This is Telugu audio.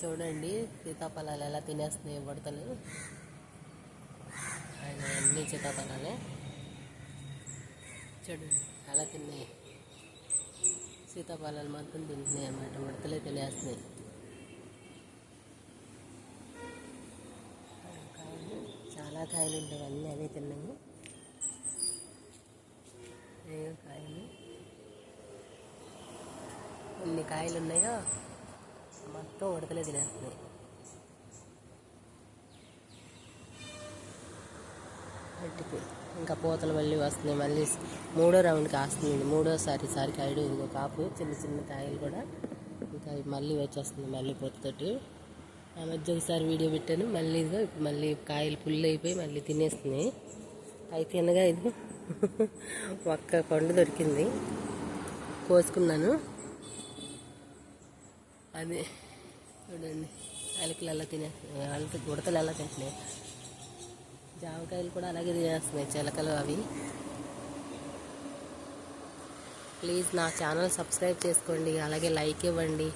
చూడండి సీతాఫలాలు ఎలా తినేస్తున్నాయి ఉడతలు. ఆయన అన్ని సీతాఫలాలే చూడండి ఎలా తిన్నాయి. సీతాఫలాలు మొత్తం తింటున్నాయి అన్నమాట, ఉడతలే తినేస్తున్నాయి. చాలా కాయలు ఉంటాయి, అన్నీ అవే తిన్నాయి. కాయలు ఎన్ని కాయలు ఉన్నాయో మొత్తం ఉడతలే తినేస్తున్నాయి. వాటికి ఇంకా పూతలు మళ్ళీ వస్తున్నాయి. మళ్ళీ మూడో రౌండ్ కాస్తుంది, మూడోసారి కాయడు. ఇదిగో కాపు చిన్న చిన్న కాయలు కూడా ఇంకా మళ్ళీ వచ్చేస్తుంది. మళ్ళీ పూతతోటి ఆ మధ్య ఒకసారి వీడియో పెట్టాను. మళ్ళీ ఇదిగో ఇప్పుడు మళ్ళీ కాయలు పుల్లు అయిపోయి మళ్ళీ తినేస్తున్నాయి. అవి తినగా ఇది ఒక్క పండు దొరికింది, కోసుకున్నాను. అది చూడండి అలకలు ఎలా తినేస్తున్నాయి, అలకి ఉడతలు ఎలా తింటున్నాయి. జామకాయలు కూడా అలాగే తినేస్తున్నాయి, చిలకలు అవి. ప్లీజ్ నా ఛానల్ సబ్స్క్రైబ్ చేసుకోండి, అలాగే లైక్ ఇవ్వండి.